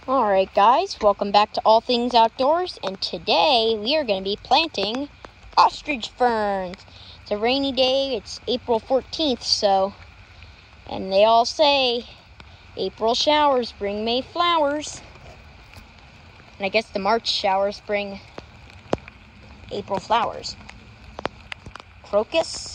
Alright guys, welcome back to All Things Outdoors, and today we are going to be planting ostrich ferns. It's a rainy day, it's April 14th, and they all say April showers bring May flowers. And I guess the March showers bring April flowers. Crocus,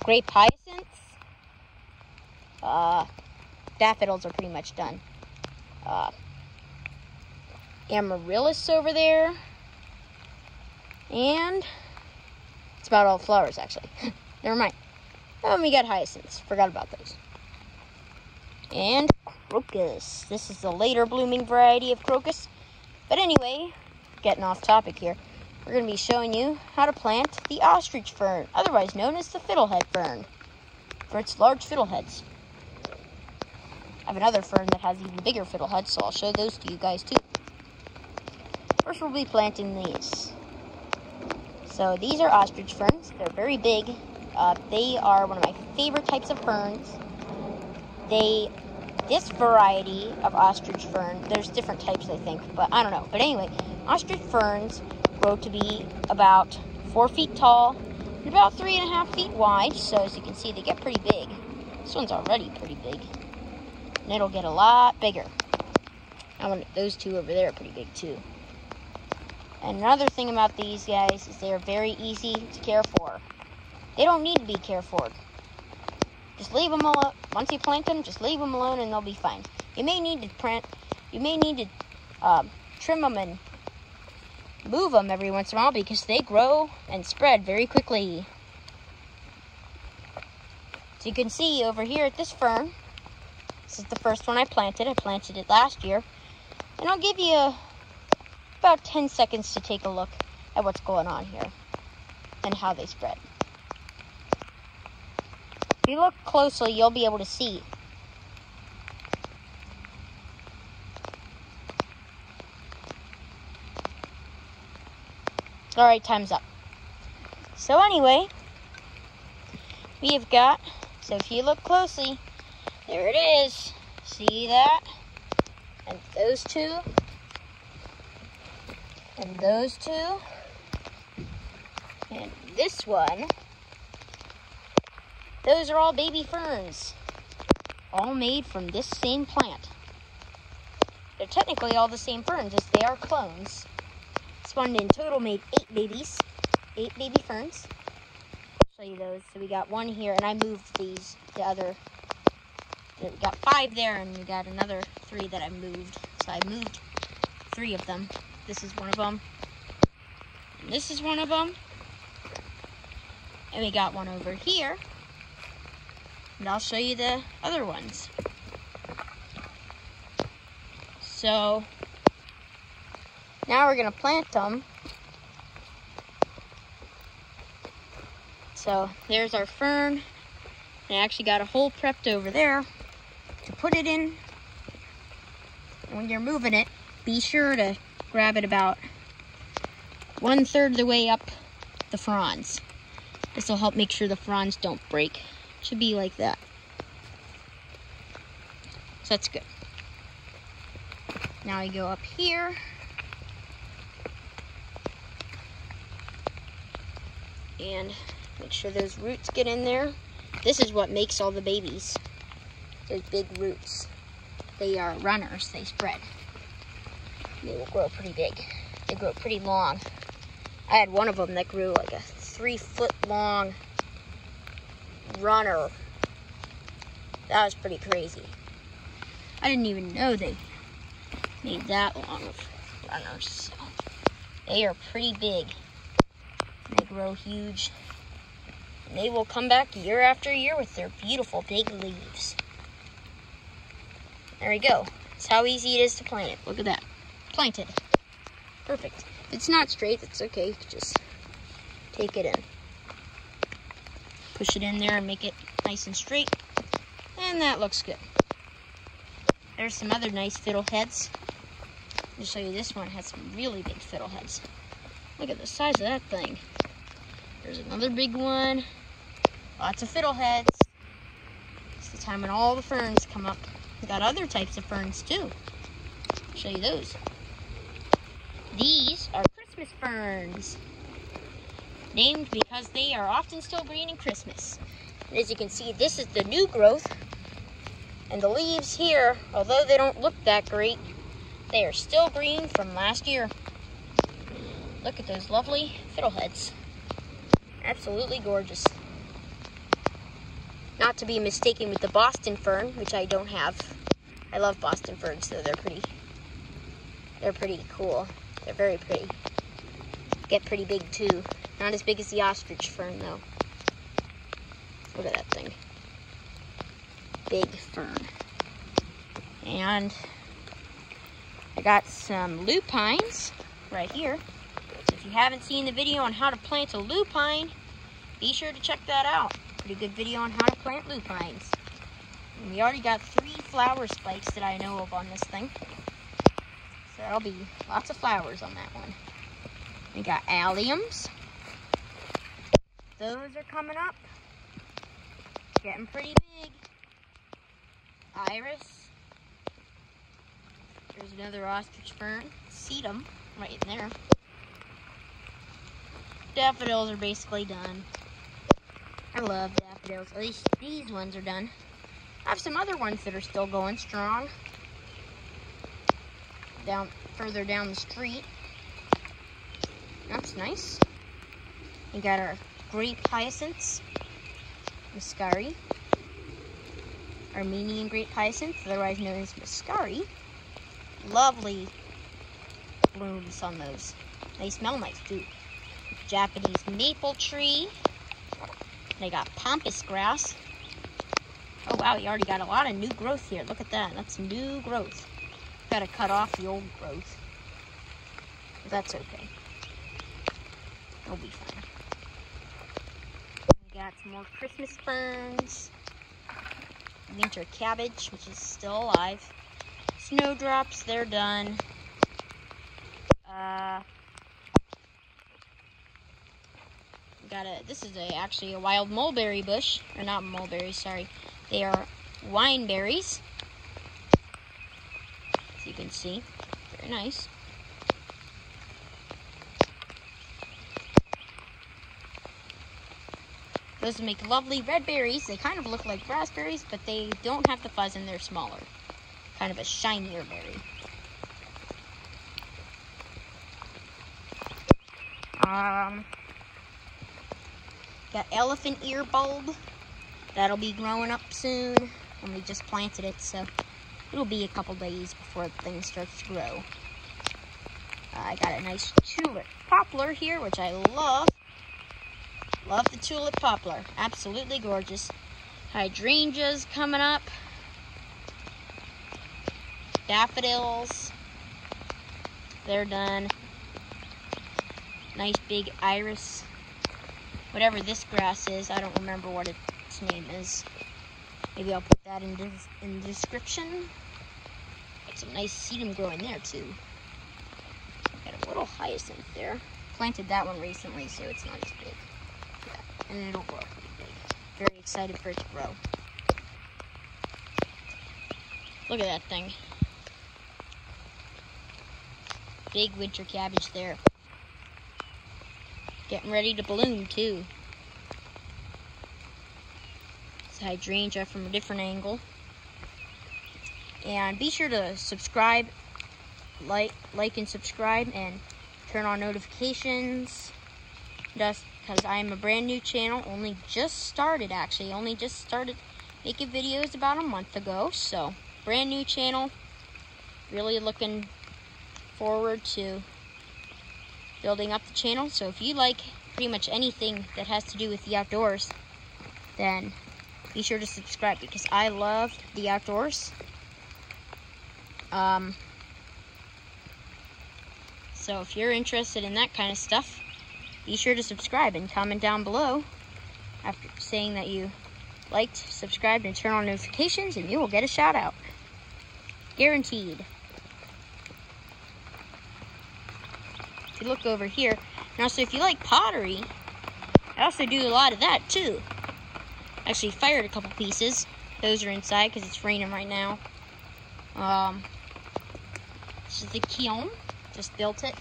grape hyacinths, daffodils are pretty much done. Amaryllis over there, and it's about all the flowers actually. Never mind. Oh, we got hyacinths. Forgot about those. And crocus. This is the later blooming variety of crocus. But anyway, getting off topic here, we're going to be showing you how to plant the ostrich fern, otherwise known as the fiddlehead fern, for its large fiddleheads. I have another fern that has even bigger fiddleheads, so I'll show those to you guys too. First, we'll be planting these. So these are ostrich ferns. They're very big. They are one of my favorite types of ferns. This variety of ostrich fern, there's different types I think, but I don't know. But anyway, ostrich ferns grow to be about 4 feet tall and about 3.5 feet wide. So as you can see, they get pretty big. This one's already pretty big. And it'll get a lot bigger. Those two over there are pretty big too. And another thing about these guys is they are very easy to care for. They don't need to be cared for. Just leave them alone. Once you plant them, just leave them alone and they'll be fine. You may need to trim them and move them every once in a while because they grow and spread very quickly. So you can see over here at this fern, this is the first one I planted. I planted it last year. And I'll give you about 10 seconds to take a look at what's going on here and how they spread. If you look closely, you'll be able to see. All right, time's up. So anyway, we have got, so if you look closely, there it is. See that? And those two. And those two. And this one. Those are all baby ferns. All made from this same plant. They're technically all the same ferns as they are clones. This one in total made 8 babies. 8 baby ferns. I'll show you those. So we got one here, and I moved these, we got 5 there, and we got another 3 that I moved. So I moved 3 of them. This is one of them. And this is one of them. And we got one over here. And I'll show you the other ones. So now we're going to plant them. So there's our fern. I actually got a hole prepped over there to put it in. And when you're moving it, be sure to grab it about 1/3 of the way up the fronds. This will help make sure the fronds don't break. It should be like that. So that's good. Now you go up here. And make sure those roots get in there. This is what makes all the babies. Those big roots. They are runners, they spread. They will grow pretty big. They grow pretty long. I had one of them that grew like a 3-foot long runner. That was pretty crazy. I didn't even know they made that long of runners. So they are pretty big. They grow huge. And they will come back year after year with their beautiful big leaves. There we go. That's how easy it is to plant it. Look at that. Planted. Perfect. If it's not straight, it's okay. You can just take it in. Push it in there and make it nice and straight. And that looks good. There's some other nice fiddleheads. I'll show you this one has some really big fiddleheads. Look at the size of that thing. There's another big one. Lots of fiddleheads. It's the time when all the ferns come up. We got other types of ferns too. show you those. These are Christmas ferns, named because they are often still green in Christmas. And as you can see, this is the new growth. And the leaves here, although they don't look that great, they are still green from last year. Look at those lovely fiddleheads. Absolutely gorgeous. Not to be mistaken with the Boston fern, which I don't have. I love Boston ferns, though they're pretty cool. They're very pretty. Get pretty big too. Not as big as the ostrich fern though. Look at that thing. Big fern. And I got some lupines right here. So if you haven't seen the video on how to plant a lupine, be sure to check that out. Pretty good video on how to plant lupines. And we already got 3 flower spikes that I know of on this thing. So that'll be lots of flowers on that one. We got alliums. Those are coming up. Getting pretty big. Iris. There's another ostrich fern. Sedum right in there. Daffodils are basically done. I love daffodils. At least these ones are done. I have some other ones that are still going strong. Further down the street. That's nice. We got our grape hyacinths. Muscari. Armenian grape hyacinth, otherwise known as muscari. Lovely blooms on those. They smell nice too. Japanese maple tree. They got pampas grass. Oh wow, you already got a lot of new growth here. Look at that. That's new growth. Gotta cut off the old growth. But that's okay. It'll be fine. We got some more Christmas ferns. Winter cabbage, which is still alive. Snowdrops, they're done. This is actually a wild mulberry bush. Or not mulberries, sorry. They are wineberries. As you can see. Very nice. Those make lovely red berries. They kind of look like raspberries, but they don't have the fuzz and they're smaller. Kind of a shinier berry. Got elephant ear bulb. That'll be growing up soon. And we just planted it, so it'll be a couple days before the thing starts to grow. I got a nice tulip poplar here, which I love. Love the tulip poplar. Absolutely gorgeous. Hydrangeas coming up. Daffodils. They're done. Nice big iris. Whatever this grass is, I don't remember what its name is. Maybe I'll put that in the description. Got some nice sedum growing there too. Got a little hyacinth there. Planted that one recently, so it's not as big. Yeah, and it'll grow pretty big. Very excited for it to grow. Look at that thing. Big winter cabbage there. Getting ready to bloom too. It's a hydrangea from a different angle. And be sure to subscribe, like and subscribe, and turn on notifications. Just because I'm a brand new channel, only just started making videos about a month ago. So brand new channel. Really looking forward to building up the channel. So if you like pretty much anything that has to do with the outdoors, then be sure to subscribe, because I love the outdoors. So if you're interested in that kind of stuff, be sure to subscribe and comment down below after saying that you liked, subscribed, and turn on notifications, and you will get a shout out. Guaranteed. If you look over here, and also if you like pottery, I also do a lot of that too. Actually fired a couple pieces. Those are inside because it's raining right now. This is the kiln. Just built it.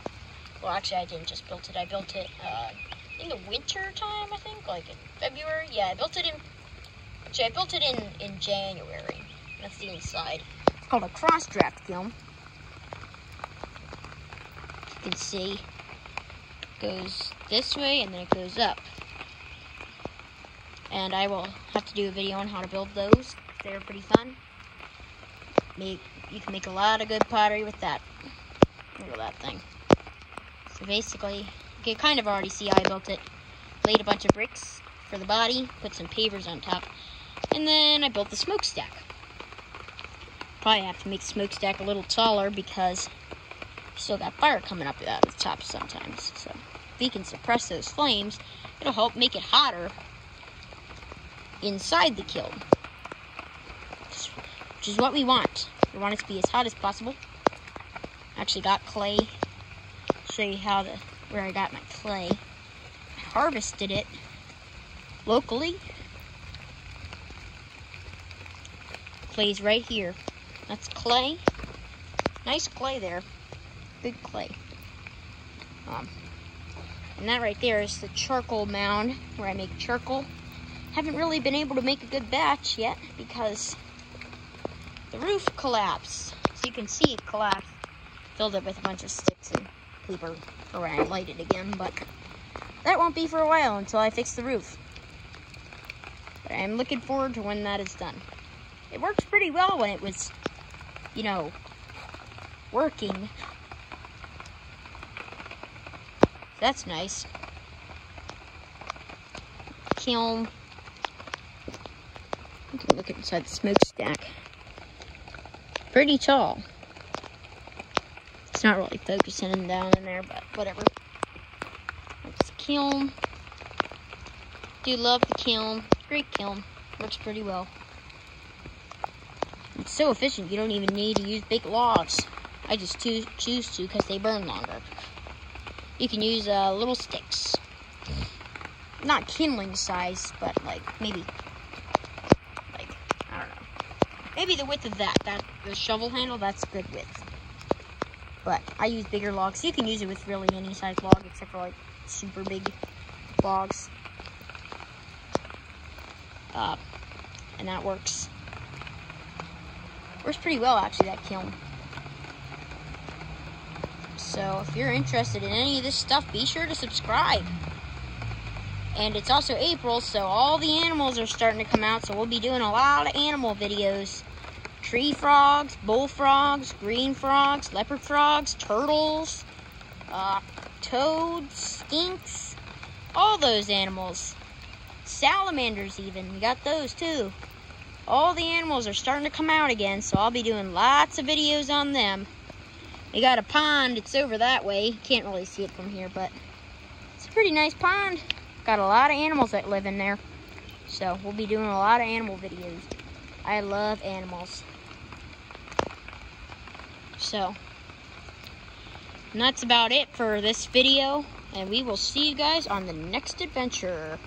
Well, actually, I didn't just build it. I built it in the winter time, I think, like in February. Yeah, I built it in January. That's the inside. It's called a cross draft kiln. You can see it goes this way and then it goes up. And I will have to do a video on how to build those. They're pretty fun. You can make a lot of good pottery with that. Look at that thing. So basically, you can kind of already see how I built it. Laid a bunch of bricks for the body, put some pavers on top, and then I built the smokestack. Probably have to make the smokestack a little taller because you still got fire coming up out of the top sometimes. So if we can suppress those flames, it'll help make it hotter inside the kiln, which is what we want. We want it to be as hot as possible. Actually got clay. Show you where I got my clay. I harvested it locally. Clay's right here. That's clay. Nice clay there. Good clay. And that right there is the charcoal mound where I make charcoal. Haven't really been able to make a good batch yet because the roof collapsed. So you can see it collapsed. Filled it with a bunch of sticks and paper for when I light it again, but that won't be for a while until I fix the roof. But I'm looking forward to when that is done. It works pretty well when it was, you know, working. That's nice. Kiln. You can look inside the smokestack. Pretty tall. It's not really focusing down in there, but whatever. That's the kiln. Do love the kiln. Great kiln. Works pretty well. It's so efficient, you don't even need to use big logs. I just choose to because they burn longer. You can use little sticks. Not kindling size, but like maybe, like, I don't know. Maybe the width of that the shovel handle, that's good width. But I use bigger logs. You can use it with really any size log except for like super big logs. And that works. Works pretty well actually, that kiln. So if you're interested in any of this stuff, be sure to subscribe. And it's also April, so all the animals are starting to come out, so we'll be doing a lot of animal videos. Tree frogs, bullfrogs, green frogs, leopard frogs, turtles, toads, skinks, all those animals. Salamanders even, we got those too. All the animals are starting to come out again, so I'll be doing lots of videos on them. We got a pond, it's over that way. Can't really see it from here, but it's a pretty nice pond. Got a lot of animals that live in there. So we'll be doing a lot of animal videos. I love animals. So, and that's about it for this video. And we will see you guys on the next adventure.